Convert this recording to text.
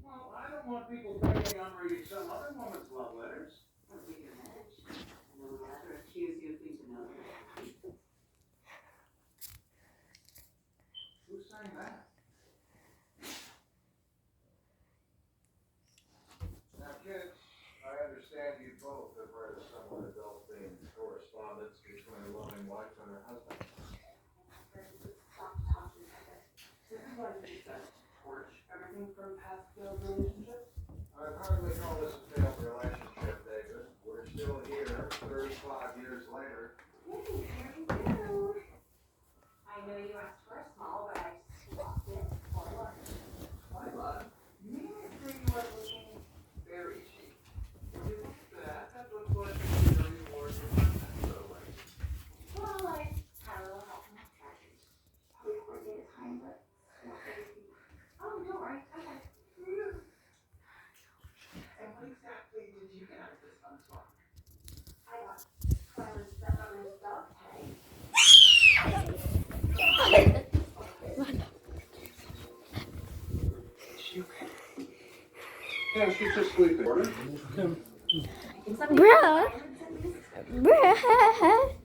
Well, I don't want people thinking I'm reading some other woman's love letters. Who's saying that? Now, kids, I understand you both have read a somewhat adult-themed correspondence between a loving wife and her husband. This is why you said torch everything from past failed relationships. I'd hardly call this a failed relationship, David. We're still here, 35 years later. Hey, here you go. I know you asked for a small, but I swapped it for a large. My love, you mean to say you are looking very cheap? You look that? That looks like a very large amount. Well, I had a little help from my package. Probably coordinate a time, but not everything. Oh, don't worry. Okay. And what exactly did you get out of this fun swap? I got Clem's stepmother's dog tag. She okay? Yeah, she's just sleeping. Bruh. Bruh.